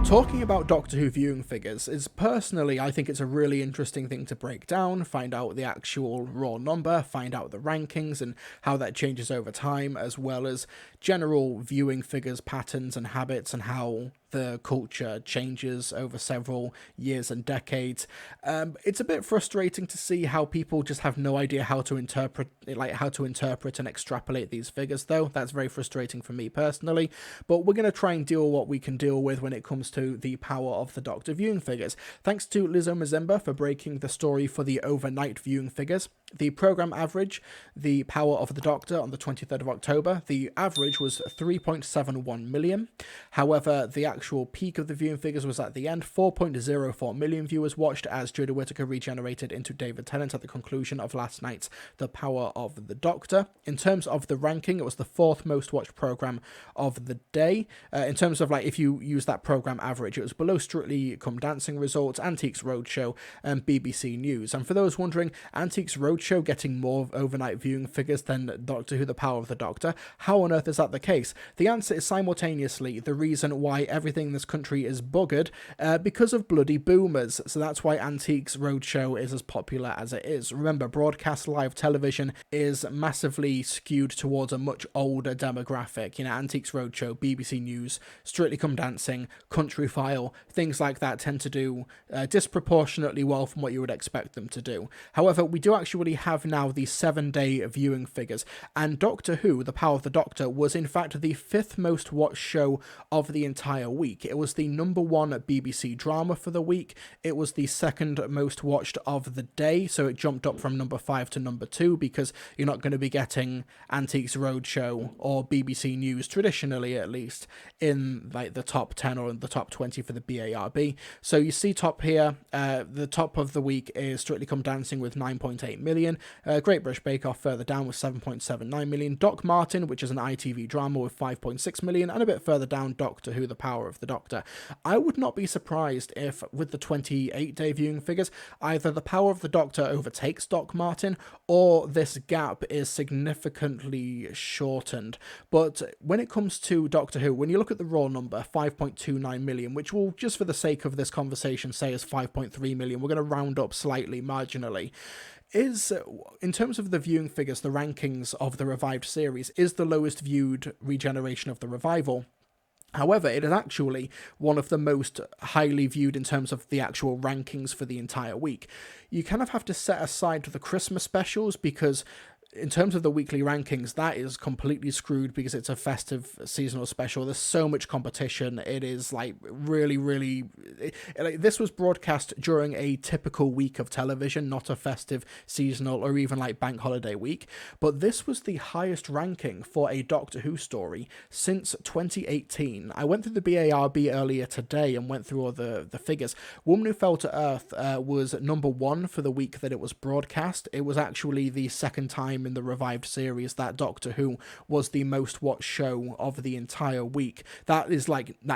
Talking about Doctor Who viewing figures is personally, I think it's a really interesting thing to break down, find out the actual raw number, find out the rankings and how that changes over time, as well as general viewing figures, patterns and habits, and how the culture changes over several years and decades. It's a bit frustrating to see how people just have no idea how to interpret and extrapolate these figures, though. That's very frustrating for me personally, but we're going to try and deal with what we can deal with when it comes to the power of the Doctor viewing figures. Thanks to Lizzo Mazemba for breaking the story for the overnight viewing figures. The program average, the power of the Doctor on the 23rd of October, the average was 3.71 million. However, the actual peak of the viewing figures was at the end. 4.04 million viewers watched as Jodie Whittaker regenerated into David Tennant at the conclusion of last night's The Power of the Doctor. In terms of the ranking, it was the fourth most watched program of the day. In terms of, like, if you use that program average, it was below Strictly Come Dancing results, Antiques Roadshow, and BBC News. And for those wondering, Antiques Roadshow getting more overnight viewing figures than Doctor Who The Power of the Doctor, how on earth is that the case? The answer is simultaneously the reason why everything in this country is buggered, because of bloody boomers. So that's why Antiques Roadshow is as popular as it is. Remember, broadcast live television is massively skewed towards a much older demographic. You know, Antiques Roadshow, BBC News, Strictly Come Dancing, Country File, things like that tend to do disproportionately well from what you would expect them to do. However, we do actually have now the 7-day viewing figures, and Doctor Who, The Power of the Doctor, was in fact the 5th most watched show of the entire week. It was the number 1 BBC drama for the week. It was the 2nd most watched of the day, so it jumped up from number 5 to number 2, because you're not going to be getting Antiques Roadshow or BBC News, traditionally at least, in like the top 10 or in the top 20 for the BARB. So you see top here, the top of the week is Strictly Come Dancing with 9.8 million. Great British Bake Off further down with 7.79 million. Doc Martin, which is an ITV drama, with 5.6 million. And a bit further down, Doctor Who, The Power of the Doctor. I would not be surprised if, with the 28-day viewing figures, either The Power of the Doctor overtakes Doc Martin, or this gap is significantly shortened. But when it comes to Doctor Who, when you look at the raw number, 5.29 million, which we'll, just for the sake of this conversation, say is 5.3 million, we're going to round up slightly, marginally, is, in terms of the viewing figures, the rankings of the revived series, is the lowest viewed regeneration of the revival. However, it is actually one of the most highly viewed in terms of the actual rankings for the entire week. You kind of have to set aside the Christmas specials, because in terms of the weekly rankings, that is completely screwed because it's a festive seasonal special. There's so much competition. It is like really, like, this was broadcast during a typical week of television, not a festive seasonal or even like bank holiday week. But this was the highest ranking for a Doctor Who story since 2018. I went through the BARB earlier today and went through all the figures. Woman Who Fell to Earth was number 1 for the week that it was broadcast. It was actually the second time in the revived series that Doctor Who was the most watched show of the entire week. That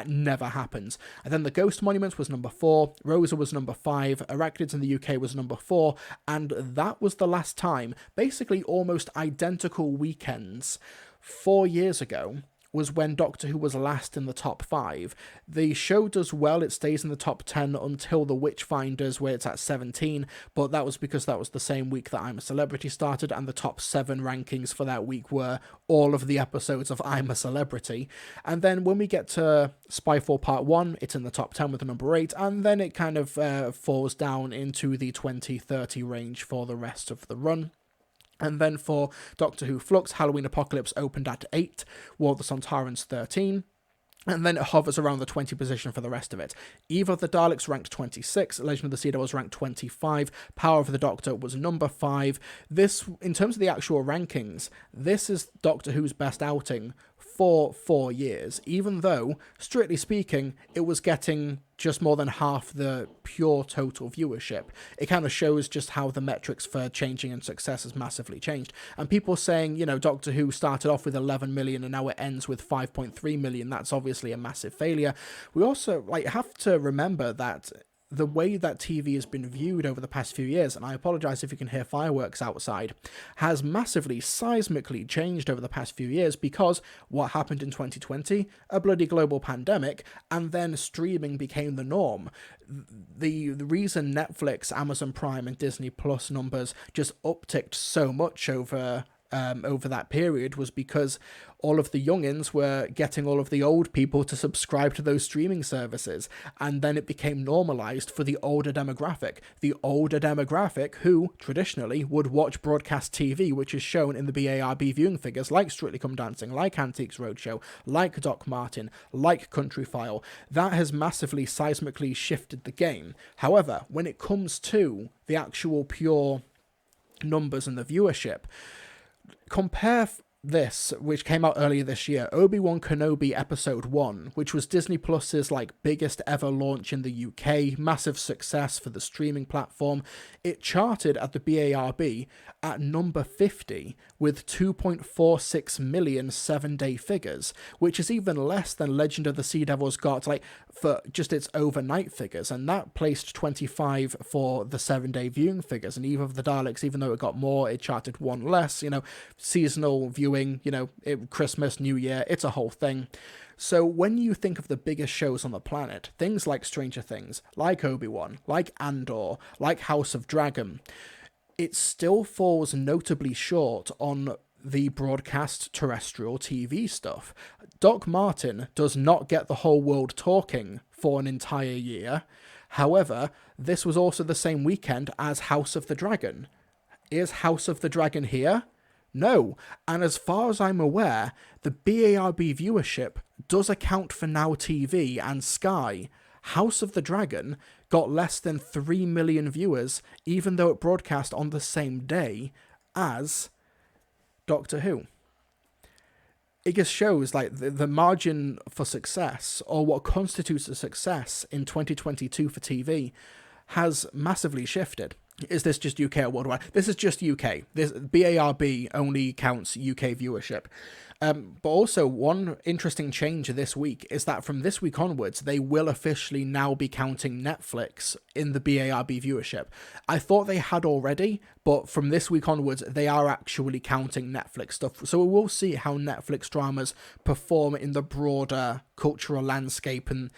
never happens. And then The Ghost Monument was number 4, Rosa was number 5, Arachnids in the UK was number 4, and that was the last time, basically almost identical weekends, 4 years ago, was when Doctor Who was last in the top 5. The show does well, it stays in the top 10 until The Witchfinders, where it's at 17, but that was because that was the same week that I'm a Celebrity started, and the top 7 rankings for that week were all of the episodes of I'm a Celebrity. And then when we get to Spyfall Part 1, it's in the top 10 with the number 8, and then it kind of falls down into the 20-30 range for the rest of the run. And then for Doctor Who Flux, Halloween Apocalypse opened at 8, War of the Sontarans 13, and then it hovers around the 20 position for the rest of it. Eve of the Daleks ranked 26, Legend of the Cedar was ranked 25, Power of the Doctor was number 5. This, in terms of the actual rankings, this is Doctor Who's best outing for 4 years, even though, strictly speaking, it was getting just more than half the pure total viewership. It kind of shows just how the metrics for changing and success has massively changed. And people saying, you know, Doctor Who started off with 11 million and now it ends with 5.3 million. That's obviously a massive failure. We also have to remember that the way that TV has been viewed over the past few years, and I apologize if you can hear fireworks outside, has massively, seismically changed over the past few years because what happened in 2020, a bloody global pandemic, and then streaming became the norm. The reason Netflix, Amazon Prime, and Disney Plus numbers just upticked so much over that period was because all of the youngins were getting all of the old people to subscribe to those streaming services, and then it became normalized for the older demographic who traditionally would watch broadcast TV, which is shown in the BARB viewing figures like Strictly Come Dancing, like Antiques Roadshow, like Doc Martin, like Country File. That has massively, seismically shifted the game. However, when it comes to the actual pure numbers and the viewership, compare this, which came out earlier this year, Obi-Wan Kenobi Episode 1, which was Disney Plus's biggest ever launch in the UK, massive success for the streaming platform. It charted at the BARB at number 50 with 2.46 million 7-day figures, which is even less than Legend of the Sea Devils got for just its overnight figures, and that placed 25 for the 7-day viewing figures. And Eve of the Daleks, even though it got more, it charted one less. Seasonal viewing, Christmas, New Year, it's a whole thing. So when you think of the biggest shows on the planet, things like Stranger Things, like Obi-Wan, like Andor, like House of Dragon, it still falls notably short on the broadcast terrestrial TV stuff. Doc Martin does not get the whole world talking for an entire year. However, this was also the same weekend as House of the Dragon. Is House of the Dragon here? No. And as far as I'm aware, the BARB viewership does account for Now TV and Sky. House of the Dragon got less than 3 million viewers, even though it broadcast on the same day as Doctor Who. It just shows the margin for success, or what constitutes a success in 2022 for TV, has massively shifted. Is this just UK or worldwide? This is just UK. This BARB only counts UK viewership. But also, one interesting change this week is that from this week onwards, they will officially now be counting Netflix in the BARB viewership. I thought they had already, but from this week onwards, they are actually counting Netflix stuff. So we will see how Netflix dramas perform in the broader cultural landscape and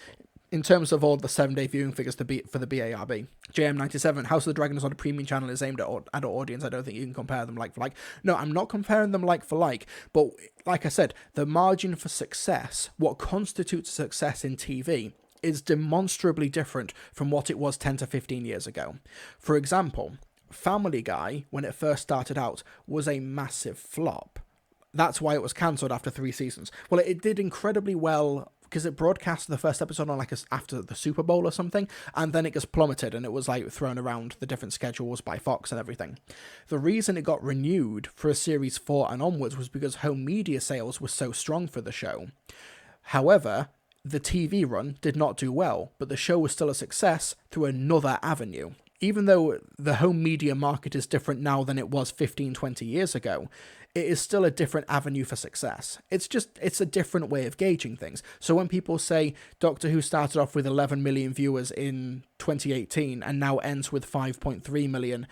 in terms of all the 7-day viewing figures for the BARB. JM97, House of the Dragon is on a premium channel, is aimed at adult audience. I don't think you can compare them like for like. No, I'm not comparing them like for like, but like I said, the margin for success, what constitutes success in TV, is demonstrably different from what it was 10 to 15 years ago. For example, Family Guy, when it first started out, was a massive flop. That's why it was cancelled after 3 seasons. Well, it did incredibly well because it broadcast the first episode on after the Super Bowl or something, and then it just plummeted and it was thrown around the different schedules by Fox and everything. The reason it got renewed for a series 4 and onwards was because home media sales were so strong for the show. However, the TV run did not do well, but the show was still a success through another avenue. Even though the home media market is different now than it was 15-20 years ago, it is still a different avenue for success. It's a different way of gauging things. So when people say Doctor Who started off with 11 million viewers in 2018 and now ends with 5.3 million,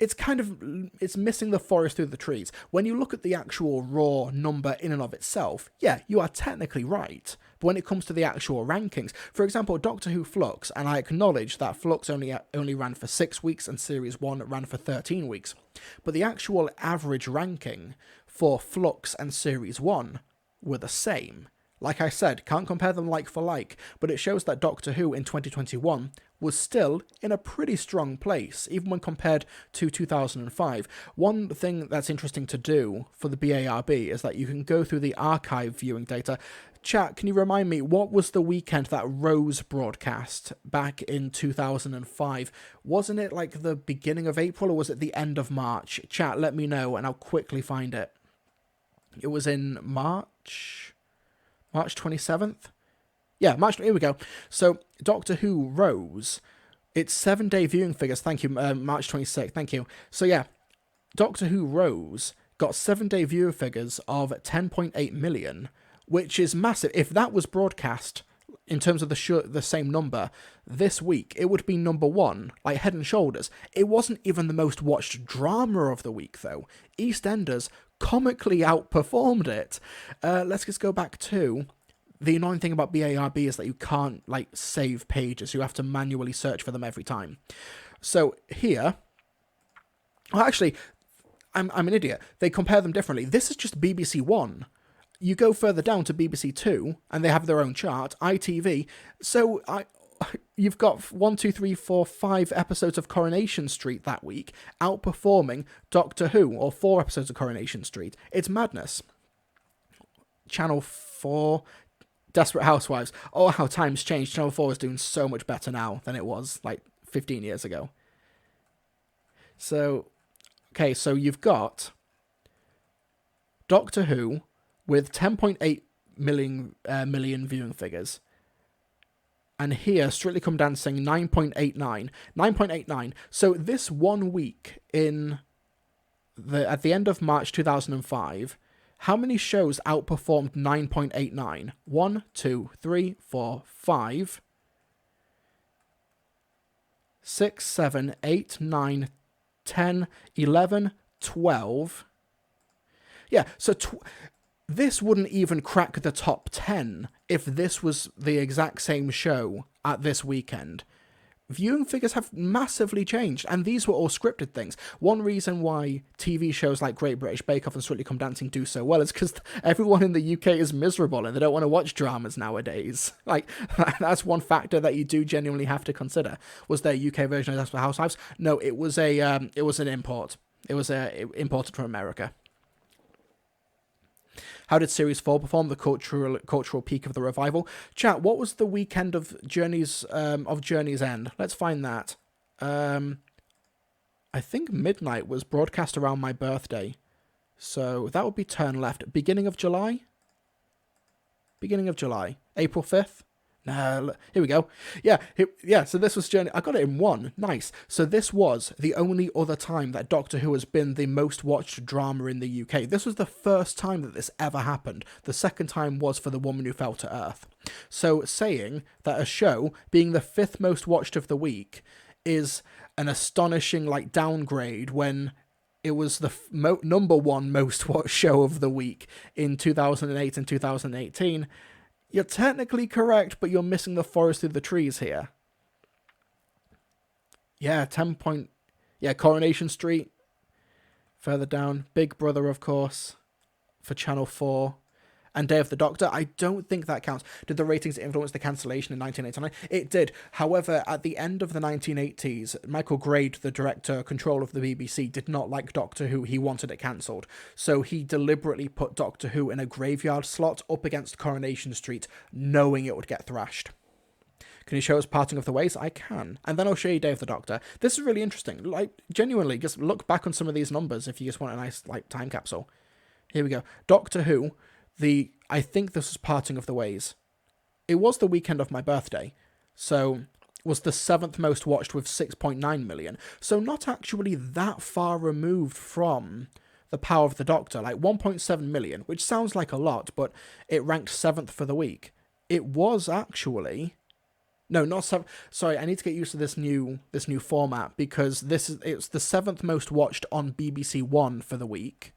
it's missing the forest through the trees. When you look at the actual raw number in and of itself, yeah, you are technically right. But when it comes to the actual rankings, for example, Doctor Who Flux, and I acknowledge that Flux only ran for 6 weeks and Series 1 ran for 13 weeks, but the actual average ranking for Flux and Series 1 were the same. Like I said, can't compare them like for like, but it shows that Doctor Who in 2021 was still in a pretty strong place, even when compared to 2005. One thing that's interesting to do for the BARB is that you can go through the archive viewing data. Chat, can you remind me, what was the weekend that Rose broadcast back in 2005? Wasn't it the beginning of April, or was it the end of March? Chat, let me know, and I'll quickly find it. It was in March 27th? Yeah, March, here we go. So, Doctor Who Rose, it's 7-day viewing figures, thank you, March 26th, thank you. So yeah, Doctor Who Rose got 7-day viewer figures of 10.8 million, which is massive. If that was broadcast in terms of the same number, this week, it would be number one, like Head and Shoulders. It wasn't even the most watched drama of the week, though. EastEnders comically outperformed it. Let's just go back to... The annoying thing about BARB is that you can't, like, save pages. You have to manually search for them every time. So here... Well, actually, I'm an idiot. They compare them differently. This is just BBC One. You go further down to BBC Two, and they have their own chart. ITV. So you've got 1, 2, 3, 4, 5 episodes of Coronation Street that week, outperforming Doctor Who, or 4 episodes of Coronation Street. It's madness. Channel 4... Desperate Housewives. Oh, how times changed. Channel 4 is doing so much better now than it was, like, 15 years ago. So, okay, so you've got Doctor Who with 10.8 million viewing figures. And here, Strictly Come Dancing, 9.89. 9.89. So this 1 week at the end of March 2005... How many shows outperformed 9.89? 1, 2, 3, 4, 5, 6, 7, 8, 9, 10, 11, 12. Yeah, so this wouldn't even crack the top 10 if this was the exact same show at this weekend. Viewing figures have massively changed, and these were all scripted things. One reason why TV shows like Great British Bake Off and Strictly Come Dancing do so well is because everyone in the UK is miserable and they don't want to watch dramas nowadays. Like, that's one factor that you do genuinely have to consider. Was there a UK version of Desperate Housewives? No, it was an import. It was imported from America. How did Series 4 perform, the cultural peak of the revival? Chat, what was the weekend of Journey's End? Let's find that. I think Midnight was broadcast around my birthday. So that would be Turn Left. Beginning of July? Beginning of July. April 5th? No, here we go. Yeah, so this was Journey. I got it in one. Nice. So this was the only other time that Doctor Who has been the most watched drama in the UK. This was the first time that this ever happened. The second time was for The Woman Who Fell to Earth. So saying that a show being the 5th most watched of the week is an astonishing, like, downgrade when it was the number one most watched show of the week in 2008 and 2018. You're technically correct, but you're missing the forest through the trees here. Yeah, Coronation Street. Further down. Big Brother, of course, for Channel 4. And Day of the Doctor. I don't think that counts. Did the ratings influence the cancellation in 1989? It did. However, at the end of the 1980s, Michael Grade, the director control of the BBC, did not like Doctor Who. He wanted it cancelled. So he deliberately put Doctor Who in a graveyard slot up against Coronation Street, knowing it would get thrashed. Can you show us Parting of the Ways? I can. And then I'll show you Day of the Doctor. This is really interesting. Like, genuinely, just look back on some of these numbers if you just want a nice, like, time capsule. Here we go. Doctor Who. I think this was Parting of the Ways. It was the weekend of my birthday, so was the 7th most watched with 6.9 million. So not actually that far removed from The Power of the Doctor, like 1.7 million, which sounds like a lot, but it ranked 7th for the week. It was actually... No, not 7th. Sorry, I need to get used to this new format, because it's the 7th most watched on BBC One for the week.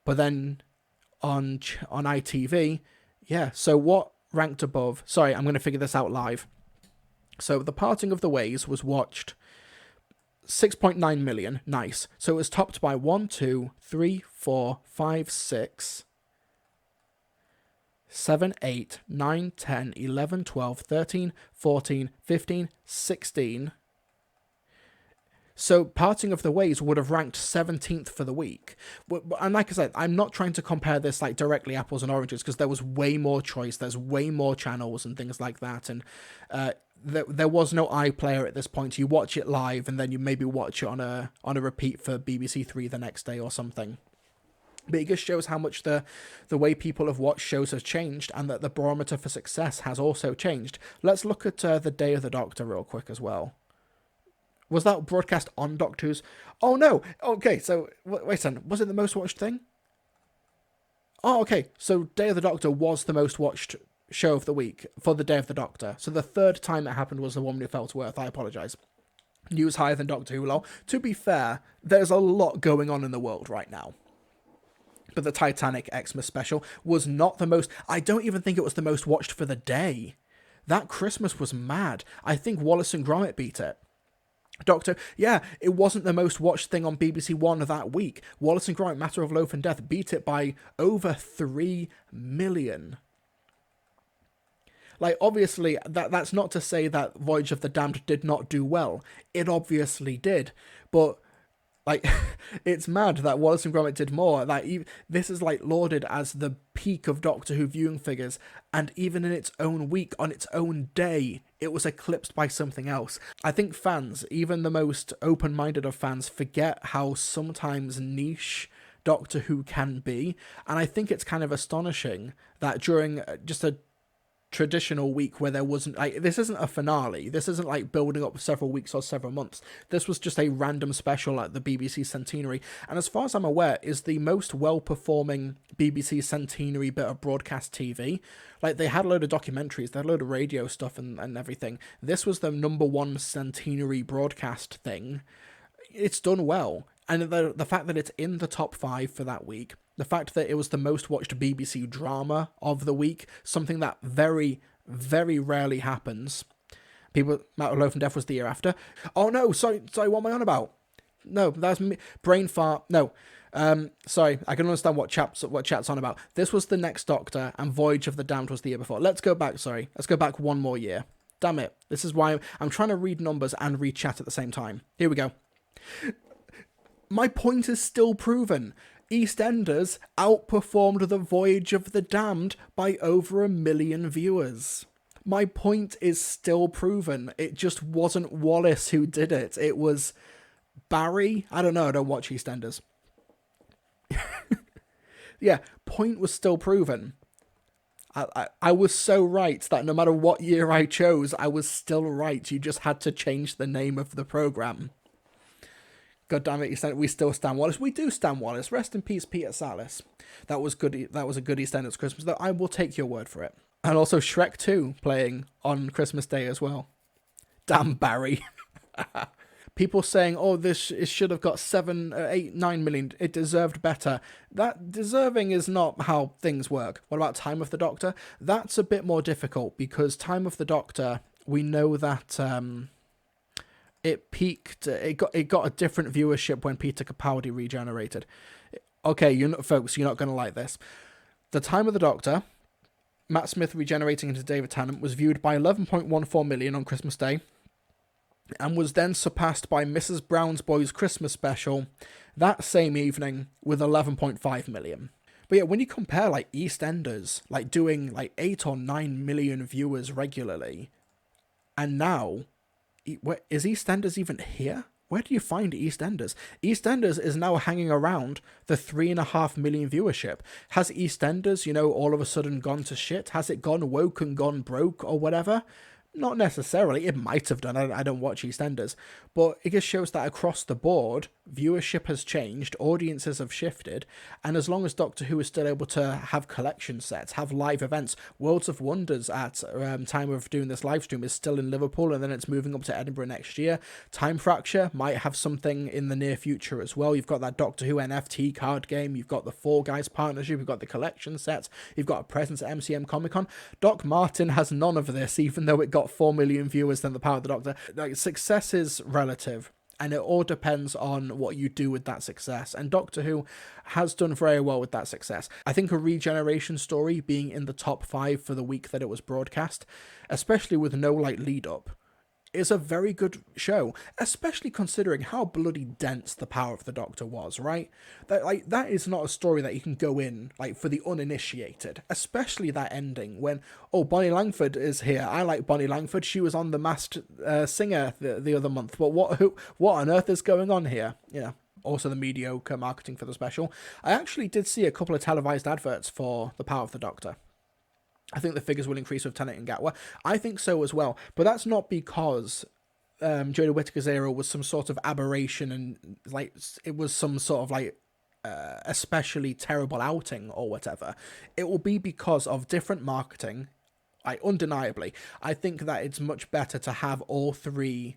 But then... on ITV, yeah, so what ranked above? Sorry, I'm going to figure this out live. So The Parting of the Ways was watched 6.9 million, nice. So it was topped by 1, 2, 3, 4, 5, 6, 7, 8, 9, 10, 11, 12, 13, 14, 15, 16... So Parting of the Ways would have ranked 17th for the week. And like I said, I'm not trying to compare this like directly apples and oranges, because there was way more choice. There's way more channels and things like that. And there was no iPlayer at this point. You watch it live and then you maybe watch it on a repeat for BBC Three the next day or something. But it just shows how much the way people have watched shows has changed, and that the barometer for success has also changed. Let's look at the Day of the Doctor real quick as well. Was that broadcast on Doctor Who's? Oh, no. Okay, so, wait a second. Was it the most watched thing? Oh, okay. So, Day of the Doctor was the most watched show of the week for the Day of the Doctor. So the third time it happened was The Woman Who Fell to Earth. I apologise. News higher than Doctor Who, lol. To be fair, there's a lot going on in the world right now. But the Titanic Xmas special was not the most... I don't even think it was the most watched for the day. That Christmas was mad. I think Wallace and Gromit beat it. Doctor, yeah, it wasn't the most watched thing on BBC One that week. Wallace and Gromit, Matter of Loaf and Death, beat it by over 3 million. Like, obviously, that's not to say that Voyage of the Damned did not do well. It obviously did. But, like, it's mad that Wallace and Gromit did more. Like, this is, like, lauded as the peak of Doctor Who viewing figures. And even in its own week, on its own day, it was eclipsed by something else. I think fans, even the most open-minded of fans, forget how sometimes niche Doctor Who can be. And I think it's kind of astonishing that during just a traditional week where there wasn't, like, this isn't a finale, this isn't like building up several weeks or several months, this was just a random special at the BBC Centenary, and as far as I'm aware is the most well-performing BBC Centenary bit of broadcast TV. Like, they had a load of documentaries, they had a load of radio stuff and everything. This was the number one Centenary broadcast thing. It's done well, and the fact that it's in the top 5 for that week, the fact that it was the most watched BBC drama of the week, something that very, very rarely happens. Matter of Loaf and Death was the year after. Oh no, sorry, what am I on about? No, that's me. Brain fart. No. Sorry, I can understand what chat's on about. This was the next Doctor, and Voyage of the Damned was the year before. Let's go back one more year. Damn it. This is why I'm trying to read numbers and read chat at the same time. Here we go. My point is still proven. EastEnders outperformed The Voyage of the Damned by over 1 million viewers. My point is still proven. It just wasn't Wallace who did it. It was Barry. I don't know. I don't watch EastEnders. Yeah, point was still proven. I was so right that no matter what year I chose, I was still right. You just had to change the name of the programme. God damn it, we still stand Wallace. We do stand Wallace. Rest in peace, Peter Sallis. That was good. That was a good EastEnders Christmas, though. I will take your word for it. And also Shrek 2 playing on Christmas Day as well. Damn Barry. People saying, oh, it should have got 7, 8, 9 million. It deserved better. That deserving is not how things work. What about Time of the Doctor? That's a bit more difficult because Time of the Doctor, we know that... it peaked. It got a different viewership when Peter Capaldi regenerated. Okay, folks, you're not going to like this. The Time of the Doctor, Matt Smith regenerating into David Tennant, was viewed by 11.14 million on Christmas Day, and was then surpassed by Mrs. Brown's Boys Christmas Special that same evening with 11.5 million. But yeah, when you compare like EastEnders, like doing like 8 or 9 million viewers regularly, and now. Is EastEnders even here? Where do you find EastEnders? EastEnders is now hanging around the 3.5 million viewership. Has EastEnders, all of a sudden gone to shit? Has it gone woke and gone broke or whatever? Not necessarily. It might have done. I don't watch EastEnders. But it just shows that across the board, viewership has changed, audiences have shifted, and as long as Doctor Who is still able to have collection sets, have live events, Worlds of Wonders at time of doing this live stream is still in Liverpool, and then it's moving up to Edinburgh next year. Time Fracture might have something in the near future as well. You've got that Doctor Who NFT card game, you've got the Fall Guys partnership, you've got the collection sets, you've got a presence at MCM Comic Con. Doc Martin has none of this, even though it got 4 million viewers than The Power of the Doctor. Like, success is relative, and it all depends on what you do with that success, and Doctor Who has done very well with that success. I think a regeneration story being in the top 5 for the week that it was broadcast, especially with no lead up, is a very good show, especially considering how bloody dense The Power of the Doctor was, right? That is not a story that you can go in, for the uninitiated, especially that ending when, oh, Bonnie Langford is here. I like Bonnie Langford. She was on The Masked Singer the other month, but what on earth is going on here? Yeah. Also the mediocre marketing for the special. I actually did see a couple of televised adverts for The Power of the Doctor. I think the figures will increase with Tennant and Gatwa. I think so as well, but that's not because Jodie Whittaker's era was some sort of aberration and it was some sort of especially terrible outing or whatever. It will be because of different marketing undeniably. I think that it's much better to have all three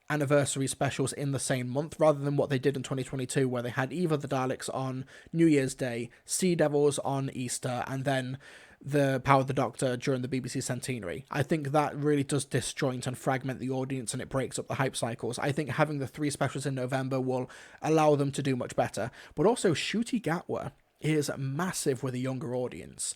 anniversary specials in the same month rather than what they did in 2022, where they had either the Daleks on New Year's Day, Sea Devils on Easter, and then the Power of the Doctor during the BBC centenary. I think that really does disjoint and fragment the audience, and it breaks up the hype cycles. I think having the three specials in November will allow them to do much better. But also, Ncuti Gatwa is massive with a younger audience,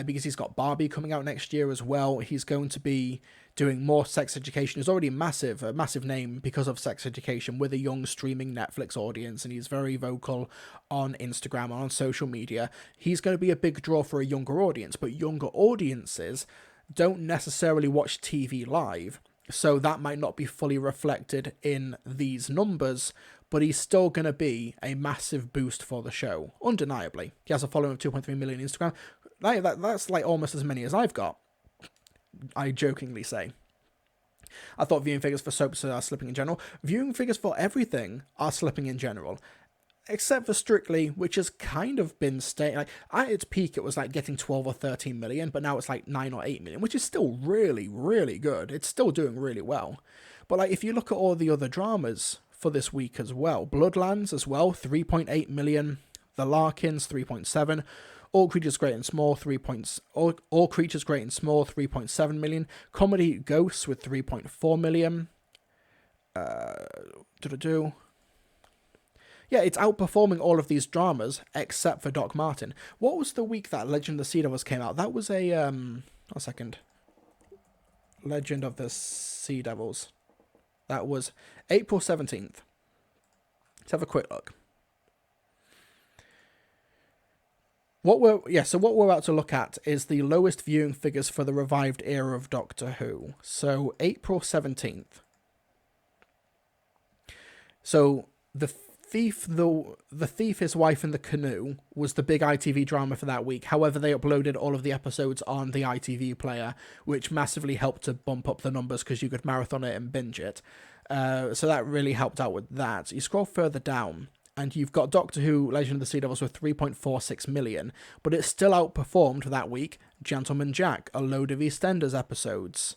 because he's got Barbie coming out next year as well. He's going to be doing more sex education. He's already a massive name because of sex education with a young streaming Netflix audience, and he's very vocal on Instagram and on social media. He's going to be a big draw for a younger audience, but younger audiences don't necessarily watch TV live, so that might not be fully reflected in these numbers, but he's still going to be a massive boost for the show, undeniably. He has a following of 2.3 million on Instagram. That's like almost as many as I've got, I jokingly say. I thought viewing figures for soaps are slipping in general. Viewing figures for everything are slipping in general, except for Strictly, which has kind of been staying. Like, at its peak, it was like getting 12 or 13 million, but now it's like 9 or 8 million, which is still really, really good. It's still doing really well. But like, if you look at all the other dramas for this week as well, Bloodlands as well, 3.8 million. The Larkins, 3.7. All Creatures Great and Small, All Creatures Great and Small, 3.7 million. Comedy Ghosts with 3.4 million. Yeah, it's outperforming all of these dramas except for Doc Martin. What was the week that Legend of the Sea Devils came out? That was a second. Legend of the Sea Devils. That was April 17th. Let's have a quick look. What we're about to look at is the lowest viewing figures for the revived era of Doctor Who. So April 17th. So the Thief, His Wife and the Canoe was the big ITV drama for that week. However, they uploaded all of the episodes on the ITV player, which massively helped to bump up the numbers because you could marathon it and binge it. So that really helped out with that. You scroll further down, and you've got Doctor Who Legend of the Sea Devils with 3.46 million, but it still outperformed that week Gentleman Jack, a load of EastEnders episodes,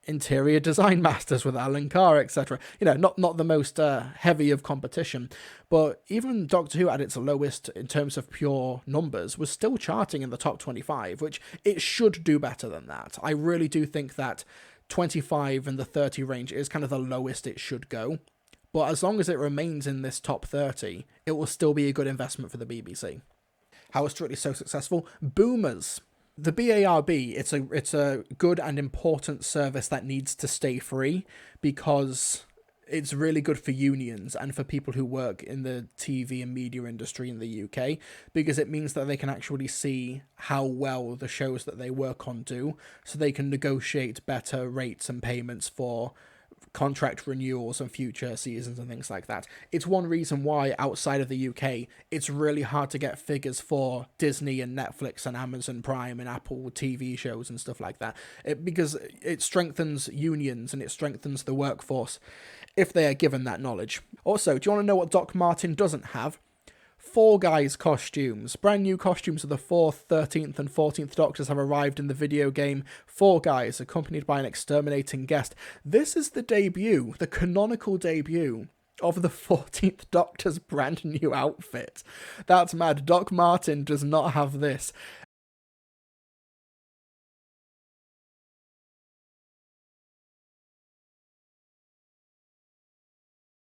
Interior Design Masters with Alan Carr, etc. You know, not the most heavy of competition, but even Doctor Who at its lowest in terms of pure numbers was still charting in the top 25, which it should do better than that. I really do think that 25 and the 30 range is kind of the lowest it should go. But as long as it remains in this top 30, it will still be a good investment for the BBC. How is Strictly so successful? Boomers. The BARB, it's a good and important service that needs to stay free because it's really good for unions and for people who work in the TV and media industry in the UK, because it means that they can actually see how well the shows that they work on do, so they can negotiate better rates and payments for contract renewals and future seasons and things like that. It's one reason why outside of the UK it's really hard to get figures for Disney and Netflix and Amazon Prime and Apple TV shows and stuff like that, because it strengthens unions and it strengthens the workforce if they are given that knowledge. Also, do you want to know what Doc Martin doesn't have? Fall Guys costumes. Brand new costumes of the 4th, 13th and 14th Doctors have arrived in the video game Fall Guys, accompanied by an exterminating guest. This is the debut, the canonical debut of the 14th Doctor's brand new outfit. That's mad. Doc Martin does not have this.